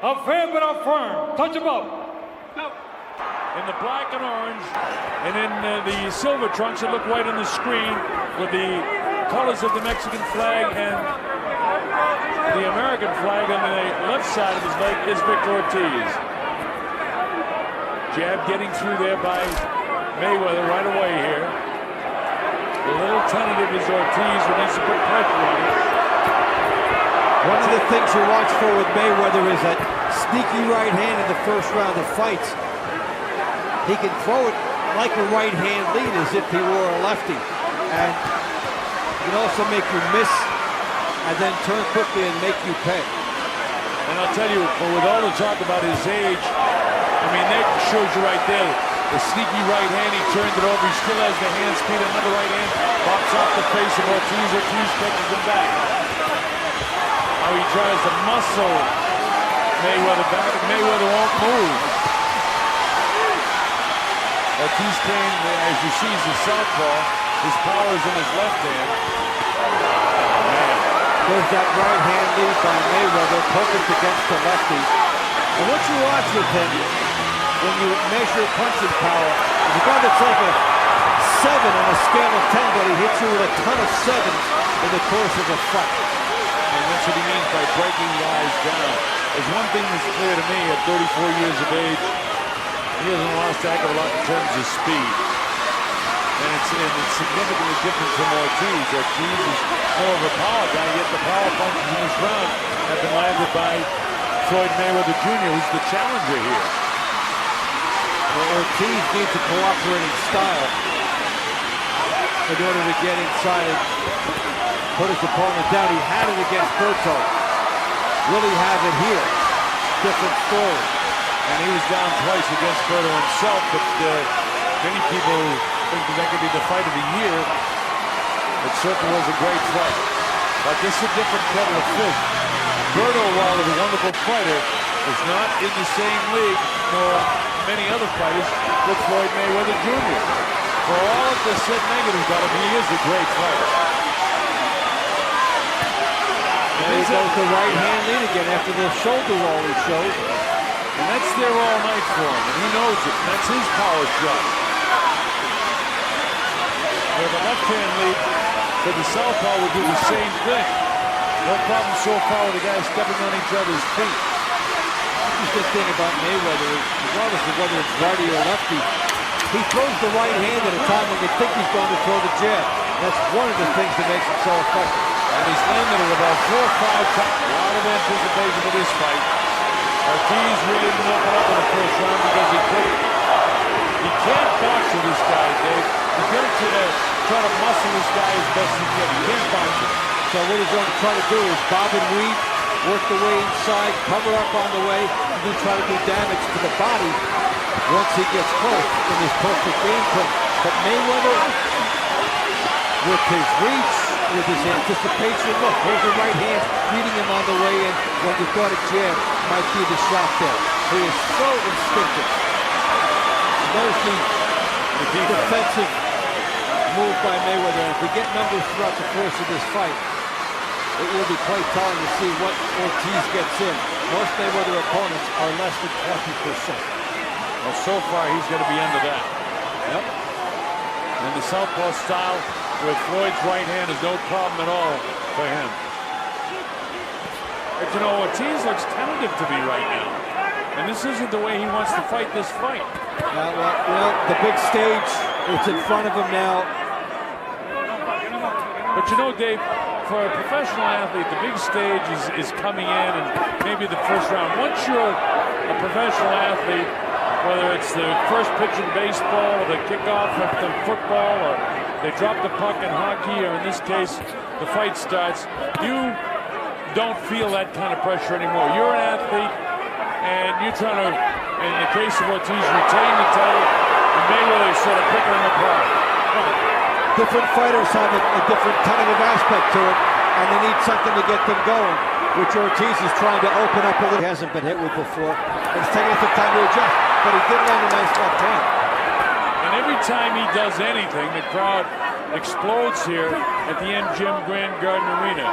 A fair but a firm. Touch him up. In the black and orange, and in the silver trunks that look white on the screen with the colors of the Mexican flag and the American flag on the left side of his leg is Victor Ortiz. Jab getting through there by Mayweather right away here. A little tentative is Ortiz, who needs to put pressure on him. One of the things you watch for with Mayweather is that sneaky right hand in the first round of fights. He can throw it like a right hand lead as if he were a lefty. And he can also make you miss and then turn quickly and make you pay. And I'll tell you, with all the talk about his age, I mean, that shows you right there. The sneaky right hand, he turned it over. He still has the hand speed. Another right hand pops off the face of Ortiz. Ortiz catches him back. Now he tries to muscle Mayweather back, and Mayweather won't move. Ortiz came, as you see, he's a southpaw. His power is in his left hand. Man. There's that right hand lead by Mayweather, perfect against the lefty. And what you watch with him, when you measure punching power, is a guy that's like a 7 on a scale of 10, but he hits you with a ton of 7s in the course of a fight. And that's what he means by breaking guys down. There's one thing that's clear to me at 34 years of age. He hasn't lost a heck of a lot in terms of speed. And it's significantly different from Ortiz. Ortiz is more of a power guy, yet the power punches in this round have been landed by Floyd Mayweather Jr., who's the challenger here. Well, Ortiz needs a cooperating style in order to get inside and put his opponent down. He had it against Berto. Will he have it here? Different story. And he was down twice against Berto himself, but many people think that could be the fight of the year. It certainly was a great fight. But this is a different kettle of fish. Berto, while a wonderful fighter, is not in the same league, nor many other fighters, with Floyd Mayweather Jr. For all of the said negative about him, he is a great fighter. There he goes the right hand lead again after the shoulder roll he showed. And that's there all night for him, and he knows it. And that's his power shot. Where the left hand lead for the southpaw would do the same thing. No problem so far with the guys stepping on each other's feet. The thing about Mayweather is, regardless of whether it's righty or lefty, he throws the right hand at a time when you think he's going to throw the jab. That's one of the things that makes it so effective. And he's landed it about 4 or 5 times. A lot of anticipation for this fight. Ortiz really didn't open up in the first round because he couldn't. He can't box with this guy, Dave. He's going to try to muscle this guy as best he can. He can't box him. So what he's going to try to do is bob and weave, work the way inside, cover up on the way, and then try to do damage to the body once he gets close in his perfect game plan. But Mayweather, with his reach, with his anticipation, look, here's the right hand beating him on the way in when you thought a jab might be the shot there. He is so instinctive. Notice the defensive move by Mayweather. And if we get numbers throughout the course of this fight, it will be quite telling to see what Ortiz gets in. Most Mayweather opponents are less than 20%. Well, so far he's going to be under that. Yep. And the southpaw style with Floyd's right hand is no problem at all for him. But you know, Ortiz looks tentative to me right now. And this isn't the way he wants to fight this fight. Well, you know, the big stage, it's in front of him now. But you know, Dave, for a professional athlete, the big stage is coming in and maybe the first round. Once you're a professional athlete, whether it's the first pitch in baseball or the kickoff of the football or they drop the puck in hockey or in this case, the fight starts, you don't feel that kind of pressure anymore. You're an athlete and you're trying to, in the case of Ortiz, retain the title and Mayweather sort of picking him apart. Different fighters have a different tentative aspect to it, and they need something to get them going, which Ortiz is trying to open up a little. He hasn't been hit with before. It's taking some time to adjust, but he did land a nice left hand. And every time he does anything, the crowd explodes here at the MGM Grand Garden Arena.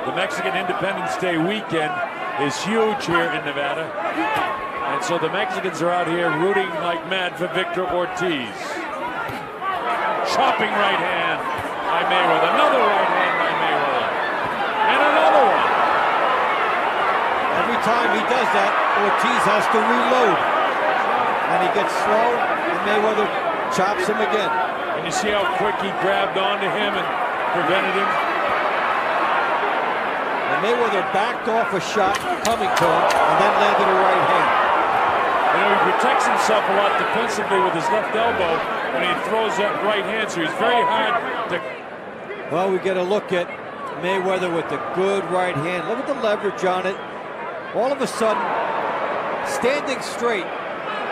The Mexican Independence Day weekend is huge here in Nevada. And so the Mexicans are out here rooting like mad for Victor Ortiz. Chopping right hand by Mayweather. Another right hand by Mayweather. And another one. Every time he does that, Ortiz has to reload. And he gets slow, and Mayweather chops him again. And you see how quick he grabbed onto him and prevented him. And Mayweather backed off a shot coming to him and then landed a right hand. You know, he protects himself a lot defensively with his left elbow when he throws that right hand, so he's very hard to... Well, we get a look at Mayweather with the good right hand. Look at the leverage on it. All of a sudden, standing straight,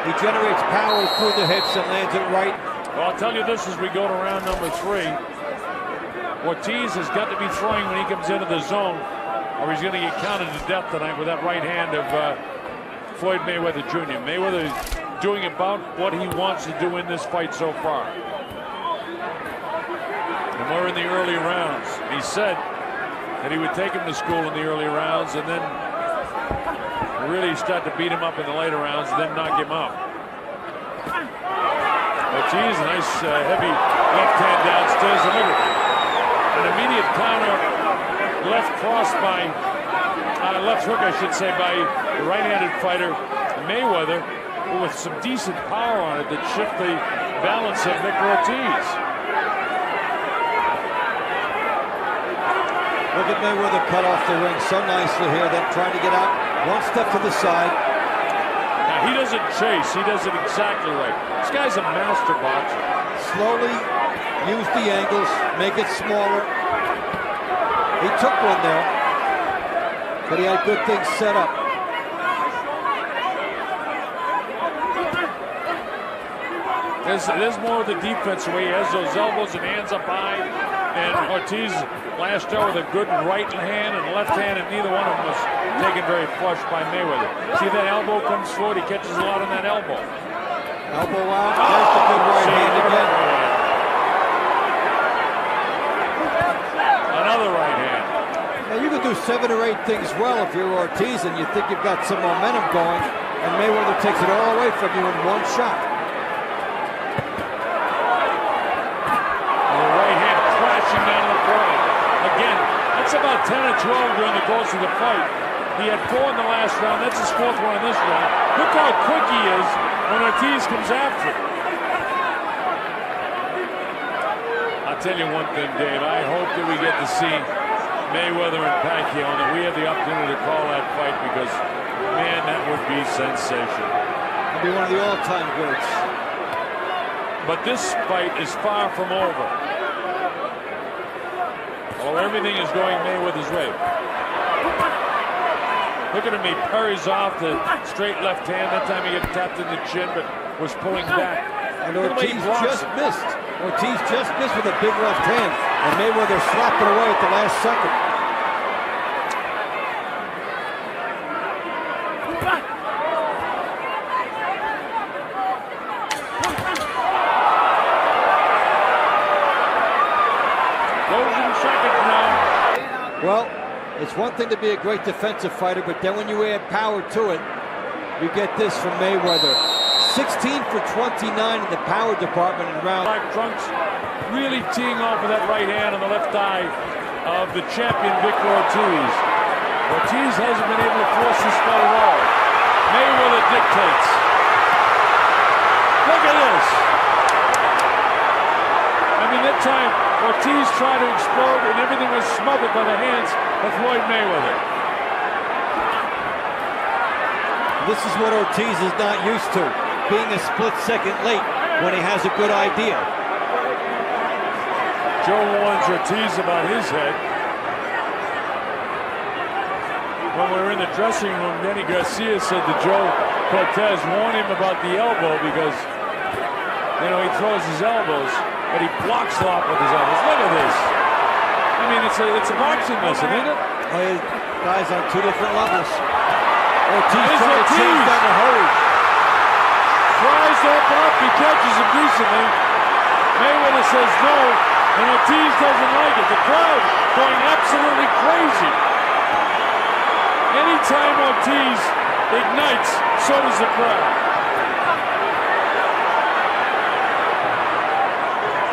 he generates power through the hips and lands it right. Well, I'll tell you this as we go to round number 3. Ortiz has got to be throwing when he comes into the zone, or he's going to get counted to death tonight with that right hand of Floyd Mayweather Jr. Mayweather is doing about what he wants to do in this fight so far. And we're in the early rounds. He said that he would take him to school in the early rounds and then really start to beat him up in the later rounds and then knock him out. Ortiz, nice heavy left hand downstairs. And look, an immediate counter left cross by, left hook I should say, by the right-handed fighter Mayweather, with some decent power on it that shift the balance of Victor Ortiz. Look at Mayweather cut off the ring so nicely here, then trying to get out one step to the side. Now he doesn't chase, he does it exactly right. This guy's a master boxer. Slowly use the angles, make it smaller. He took one there, but he had good things set up. There's more of the defense where he has those elbows and hands up high, and Ortiz lashed out with a good right hand and left hand, and neither one of them was taken very flush by Mayweather. See that elbow comes forward, he catches a lot on that elbow. Elbow out, there's the good right hand again. Another right hand. Now you can do 7 or 8 things well if you're Ortiz and you think you've got some momentum going, and Mayweather takes it all away from you in one shot. Down to the ground. Again, that's about 10 or 12 during the course of the fight. He had 4 in the last round. That's his 4th one in this round. Look how quick he is when Ortiz comes after him. I'll tell you one thing, Dave. I hope that we get to see Mayweather and Pacquiao, and that we have the opportunity to call that fight, because, man, that would be sensational. It'd be one of the all-time greats. But this fight is far from over. Well, everything is going Mayweather's way. Look at him, he parries off the straight left hand. That time he got tapped in the chin, but was pulling back. And Ortiz just missed. Ortiz just missed with a big left hand, and Mayweather slapped it away at the last second. Well, it's one thing to be a great defensive fighter, but then when you add power to it, you get this from Mayweather. 16 for 29 in the power department in round. Black trunks really teeing off with that right hand on the left eye of the champion Victor Ortiz. Ortiz hasn't been able to force this fight at all. Mayweather dictates. Look at this. I mean, that time Ortiz tried to explode and everything was smothered by the hands of Floyd Mayweather. This is what Ortiz is not used to, being a split second late when he has a good idea. Joe warns Ortiz about his head. When we were in the dressing room, Danny Garcia said to Joe Cortez, warn him about the elbow, because, you know, he throws his elbows, but he blocks a lot with his elbows. Look at this. I mean, it's a boxing lesson, isn't it? Guys on 2 different levels. Ortiz trying to change down the hurry. Tries to open up, he catches him decently. Mayweather says no, and Ortiz doesn't like it. The crowd going absolutely crazy. time Ortiz ignites, so does the crowd.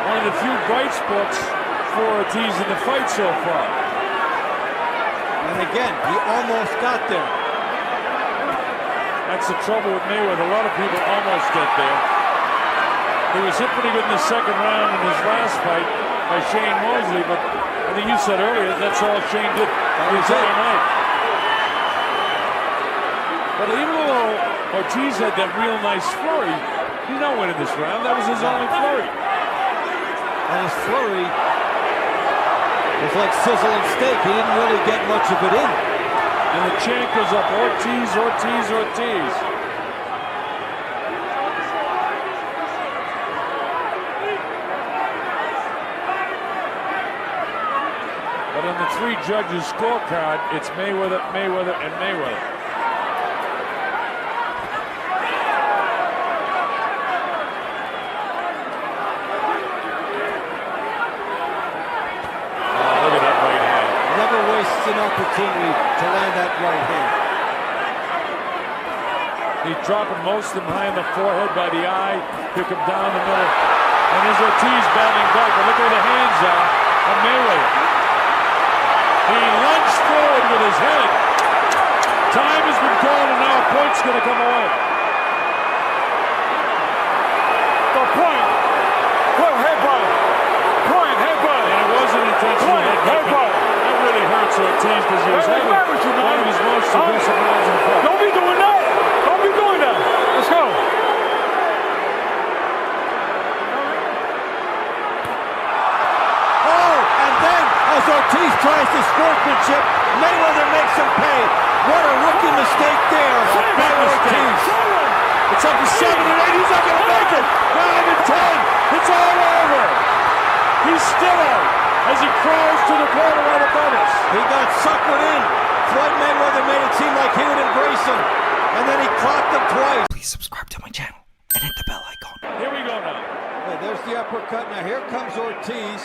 One of the few bright spots for Ortiz in the fight so far. And again, he almost got there. That's the trouble with Mayweather. A lot of people almost get there. He was hit pretty good in the second round in his last fight by Shane Mosley, but I think you said earlier that's all Shane did the entire night. But even though Ortiz had that real nice flurry, he's not winning this round. That was his only flurry. And his flurry was like sizzle and steak. He didn't really get much of it in. And the chant goes up, Ortiz, Ortiz, Ortiz. But on the three judges' scorecard, it's Mayweather, Mayweather, and Mayweather. An opportunity to land that right hand. He's dropping most of them high in the forehead by the eye. Pick him down the middle. And here's Ortiz battling back. But look where the hands are on Mayweather. He lunged forward with his head. Time has been called, and now a point's going to come away. The point. Point headbutt. Point headbutt. And it wasn't intentional headbutt. Really hurts Ortiz because he was having one of his most aggressive rounds in the fight. Don't be doing that! Don't be doing that! Let's go! Oh, and then as Ortiz tries the sportsmanship, Mayweather makes him pay. What a rookie mistake there by Ortiz. It's up to 7 and 8. He's not going to make it. 9 and 10. It's all over. He's still out as he crawls to the corner right above us. He got suckered in. Floyd Mayweather made it seem like he would embrace him, and then he clocked him twice. Please subscribe to my channel and hit the bell icon. Here we go now. Yeah, there's the uppercut. Now here comes Ortiz,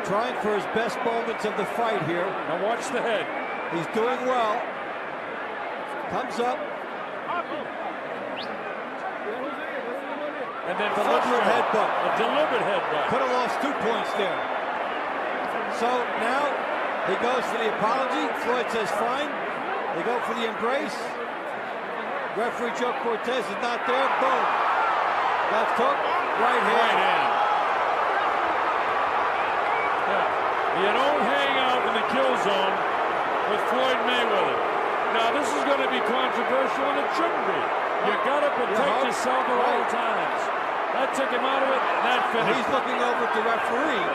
trying for his best moments of the fight here. Now watch the head. He's doing well. Comes up. And then Deliberate headbutt. A deliberate headbutt. Could have lost 2 points there. So now he goes for the apology. Floyd says fine. They go for the embrace. Referee Joe Cortez is not there. Boom. Left hook. Right hand. Yeah. You don't hang out in the kill zone with Floyd Mayweather. Now this is going to be controversial, and it shouldn't be. You got to protect yourself at all times. That took him out of it. That finished. He's looking over at the referee.